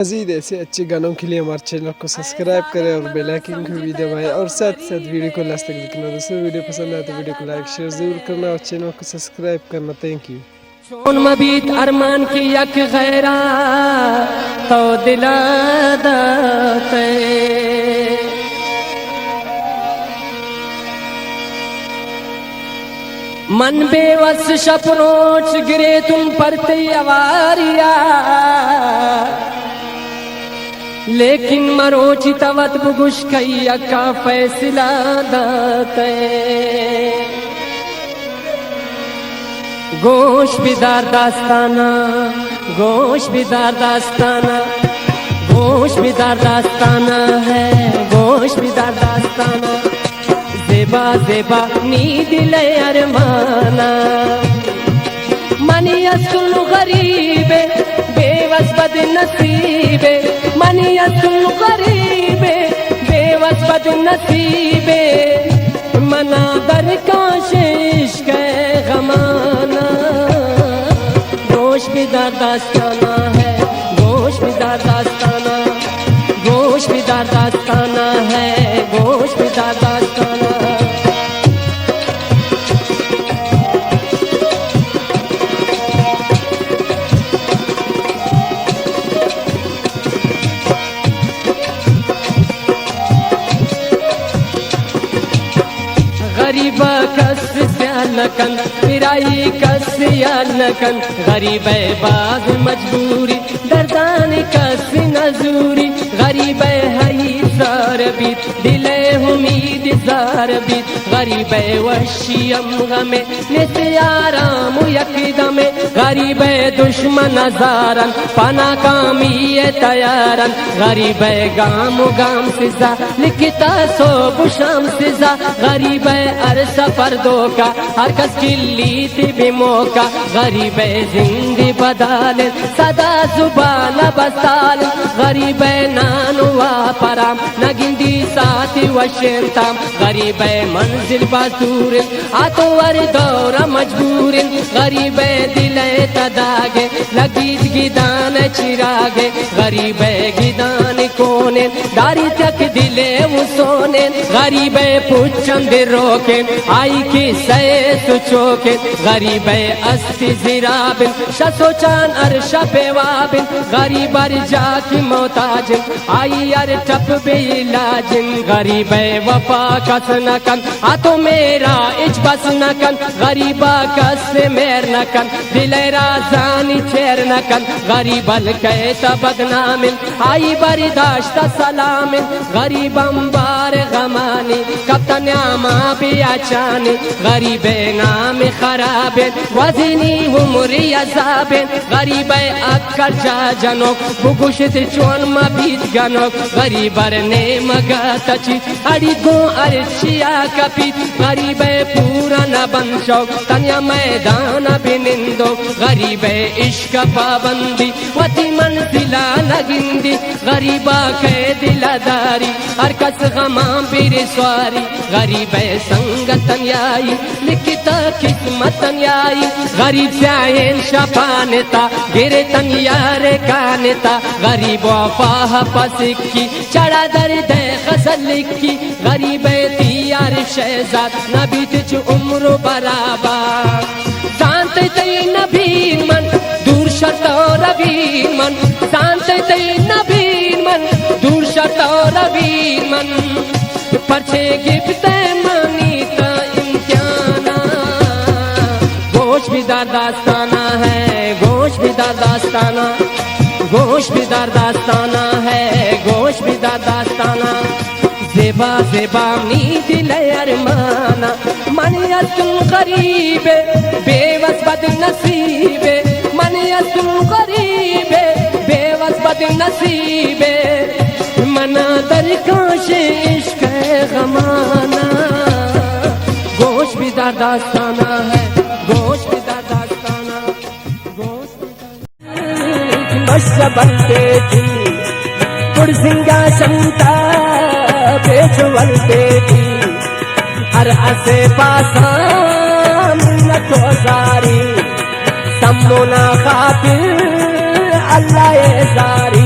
مزید ایسے اچھے گانوں کے لیے ہمارے چینل کو سبسکرائب کریں اور بیل آئیکن کو بھی دبائیں اور ساتھ ساتھ ویڈیو کو لاسٹ تک دیکھنا. دوستوں ویڈیو پسند آئے تو ویڈیو کو لائک شیئر ضرور کرنا اور چینل کو سبسکرائب کرنا. Thank you. چون مبیت ارمان کی یک غیرہ تو دلا داتے من بے وس شپنوچ گرے تم پرتی اواریا لیکن مروچی توت بگوش کئی اکا فیصلہ داتے گوش بیدار داستانہ گوش بیدار داستانہ گوش بیدار داستانہ ہے گوش بیدار داستانہ زیبا زیبا نید لے ارمانہ منی اصل غریب بے وس بد نصیب منی اصل غریب بے وس بد نصیب منا در کاش عشق غمانہ گوش بیدار داستانہ ہے گوش بیدار داستانہ گوش بیدار داستانہ ہے گوش بیدار داستانہ غریب کس سیانکن پرائی کس سیانکن غریب باز مجبوری دردان کس نزوری غریب ہے زار بیت دل امید زار بیت غریب وشیم غم نسیارام یکدم غریب دشمن زارن پنا کامی تیارن غریب گام گام سزا لکھتا صبح شام سزا غریب عرص پردوں کا ہر کس کی لیت بھی موقع غریب زندگی بدال صدا زبان بسال غریب نانوا پرام نگندی ساتھی وشنتام غریب منزل بازور آتور دور مجبور غریب دل تداگے لگید گیدان چراغے غریب گیدان کونے داری تک دل وسونے غریب پوچھند روکے آئی کی سیس چوکے غریب استی زرابن شسو چان عرش پیوابن غریب ارجا کی محتاج آئی ار ٹپ بے علاجن غریب وفا کس نکن آتو میرا اچ بس نکن غریبا کس میر نکن دل رازانی چیر نکن غریب الکیتا بدنامن آئی برداشت سلامن غریب امبار غمانی کبتا نعما بیاچانی غریب نام خرابن وزنی عمری عذابن غریب اکل جا جنوک بگوشت چون مبید گنوک غریب ارنیم گاتا چیت اڑی گو ارچیا کپیت غریب پورا نبن شوک تنیا میدان بنندو غریب عشق پابندی وتی منزلہ نگندی غریبا کے دل داری ہر کس غمان بیر سواری غریب سنگتن یائی لکھتا قسمتن یائی غریب سیاہین شپانتا گرتن یار کانتا غریب وفاہ پسکی چڑا درد غزل لکھی غریب تیار شہزاد نبیت چو عمر برابر سانتے تی نبین من دور شتا ربین من سانتے تی نبین من دور شتا ربین من پرچے گفتے منی تا امتحانا گوش بیدار داستانہ ہے گوش بیدار داستانہ گوش بیدار داستانہ ہے گوش بیدار داستانہ زیبا زیبا نید لے ارمانہ منی اصل غریب بے وس بد نصیب منی اصل غریب بے وس بد نصیب منا در کاش عشق غمانہ گوش بیدار داستانہ ہے گوش بیدار داستانہ گوش بیدار بنتے تھی پرسنگا سنتا پیچھولتے تھی ہر اسے پاسا منت وزاری سمونا خاطر اللہ زاری